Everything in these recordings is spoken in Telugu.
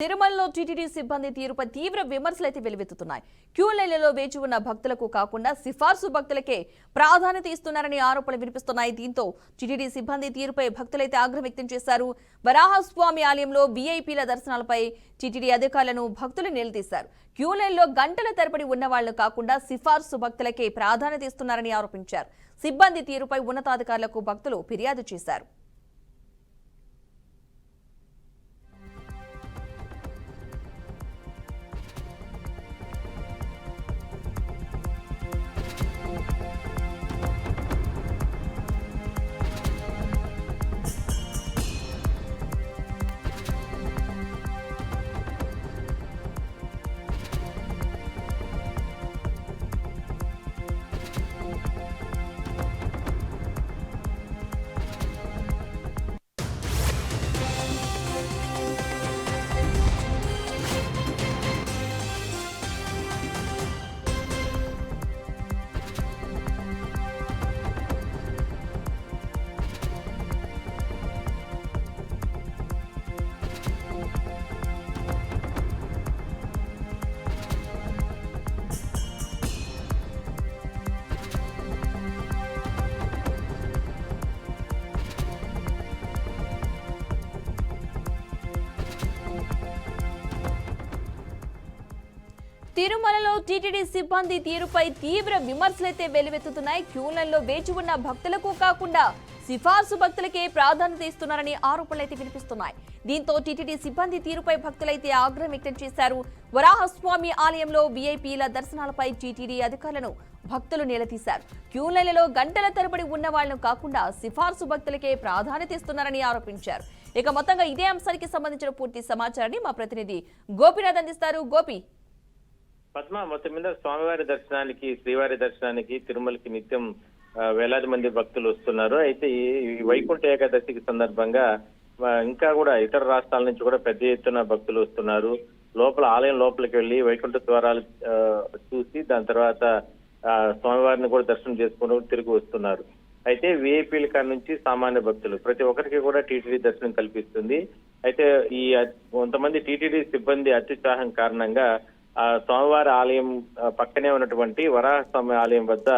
తిరుమలలో టీటీడీ సిబ్బంది తీరుపై తీవ్ర విమర్శలైతే వెలువెత్తుతున్నాయి. క్యూ లైన్లలో వేచి ఉన్న భక్తులకు కాకుండా సిఫార్సు భక్తులకే ప్రాధాన్యత ఇస్తున్నారని ఆరోపణలు వినిపిస్తున్నాయి. దీంతో టీటీడీ సిబ్బంది తీరుపై భక్తులైతే ఆగ్రహం వ్యక్తం చేశారు. వరాహస్వామి ఆలయంలో వీఐపీల దర్శనాలపై టీటీడీ అధికారులను భక్తులు నిలదీశారు. క్యూ లైన్లో గంటల తరబడి ఉన్న వాళ్లు కాకుండా సిఫార్సు భక్తులకే ప్రాధాన్యత ఇస్తున్నారని ఆరోపించారు. సిబ్బంది తీరుపై ఉన్నతాధికారులకు భక్తులు ఫిర్యాదు చేశారు. తిరుమలలో టీటీడీ సిబ్బంది తీరుపై తీవ్ర విమర్శలైతే వెలువెత్తుతున్నాయి. క్యూలైన్లో వేచి ఉన్న భక్తులకు కాకుండా సిఫార్సు భక్తులకే ప్రాధాన్యత ఇస్తున్నారని ఆరోపణలైతే వినిపిస్తున్నాయి. దీంతో టీటీడీ సిబ్బంది తీరుపై భక్తులైతే ఆగ్రహం వ్యక్తం చేశారు. వరాహస్వామి ఆలయంలో వీఐపీల దర్శనాలపై టీటీడీ అధికారులను భక్తులు నిలదీశారు. క్యూలైన్లలో గంటల తరబడి ఉన్న వాళ్లను కాకుండా సిఫార్సు భక్తులకే ప్రాధాన్యత ఇస్తున్నారని ఆరోపించారు. ఇక మొత్తంగా ఇదే అంశానికి సంబంధించిన పూర్తి సమాచారాన్ని మా ప్రతినిధి గోపినాథ్ అందిస్తారు. గోపి, పద్మ, మొత్తం మీద స్వామివారి దర్శనానికి, శ్రీవారి దర్శనానికి తిరుమలకి నిత్యం వేలాది మంది భక్తులు వస్తున్నారు. అయితే ఈ వైకుంఠ ఏకాదశికి సందర్భంగా ఇంకా కూడా ఇతర రాష్ట్రాల నుంచి కూడా పెద్ద ఎత్తున భక్తులు వస్తున్నారు. ఆలయం లోపలికి వెళ్లి వైకుంఠ ద్వారాలు చూసి దాని తర్వాత స్వామివారిని కూడా దర్శనం చేసుకుని తిరిగి వస్తున్నారు. అయితే విఐపీల కాడ నుంచి సామాన్య భక్తులు ప్రతి ఒక్కరికి కూడా టీటీడీ దర్శనం కల్పిస్తుంది. అయితే ఈ కొంతమంది టీటీడీ సిబ్బంది అత్యుత్సాహం కారణంగా స్వామివారి ఆలయం పక్కనే ఉన్నటువంటి వరాహస్వామి ఆలయం వద్ద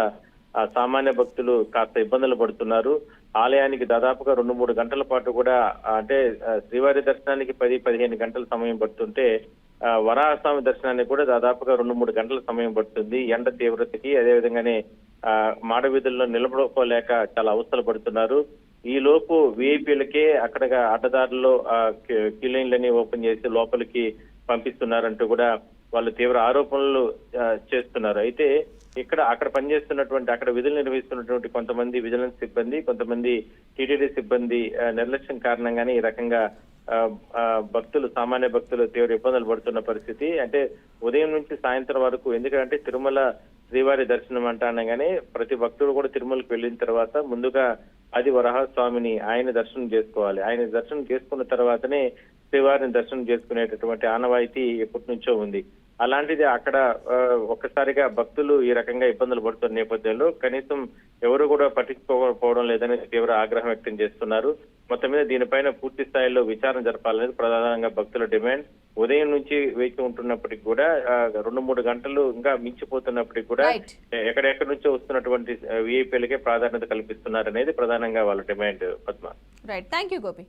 సామాన్య భక్తులు కాస్త ఇబ్బందులు పడుతున్నారు. ఆలయానికి దాదాపుగా 2-3 గంటల పాటు కూడా, అంటే శ్రీవారి దర్శనానికి 10-15 గంటల సమయం పడుతుంటే వరాహస్వామి దర్శనానికి కూడా దాదాపుగా 2-3 గంటల సమయం పడుతుంది. ఎండ తీవ్రతకి, అదేవిధంగానే మాడవీధుల్లో నిలబడుకోలేక చాలా అవస్థలు పడుతున్నారు. ఈ లోపు విఐపీలకే అక్కడ అడ్డదారుల్లో క్యూ లైన్లని ఓపెన్ చేసి లోపలికి పంపిస్తున్నారంటూ కూడా వాళ్ళు తీవ్ర ఆరోపణలు చేస్తున్నారు. అయితే అక్కడ పనిచేస్తున్నటువంటి, అక్కడ విధులు నిర్వహిస్తున్నటువంటి కొంతమంది విజిలెన్స్ సిబ్బంది, కొంతమంది టీటీడీ సిబ్బంది నిర్లక్ష్యం కారణంగానే ఈ రకంగా సామాన్య భక్తులు తీవ్ర ఇబ్బందులు పడుతున్న పరిస్థితి. అంటే ఉదయం నుంచి సాయంత్రం వరకు, ఎందుకంటే తిరుమల శ్రీవారి దర్శనం అంటానగానే ప్రతి భక్తుడు కూడా తిరుమలకు వెళ్ళిన తర్వాత ముందుగా అది వరాహస్వామిని ఆయన దర్శనం చేసుకోవాలి. ఆయన దర్శనం చేసుకున్న తర్వాతనే శ్రీవారిని దర్శనం చేసుకునేటటువంటి ఆనవాయితీ ఎప్పటి నుంచో ఉంది. అలాంటిది అక్కడ ఒక్కసారిగా భక్తులు ఈ రకంగా ఇబ్బందులు పడుతున్న నేపథ్యంలో కనీసం ఎవరు కూడా పట్టించుకోకపోవడం లేదని తీవ్ర ఆగ్రహం వ్యక్తం చేస్తున్నారు. మొత్తం మీద దీనిపైన పూర్తి స్థాయిలో విచారణ జరపాలనేది ప్రధానంగా భక్తుల డిమాండ్. ఉదయం నుంచి వేచి ఉంటున్నప్పటికీ కూడా 2-3 గంటలు ఇంకా మించిపోతున్నప్పటికీ కూడా ఎక్కడెక్కడి నుంచో వస్తున్నటువంటి విఐపీలకే ప్రాధాన్యత కల్పిస్తున్నారనేది ప్రధానంగా వాళ్ళ demand. Padma, right, thank you Gopi.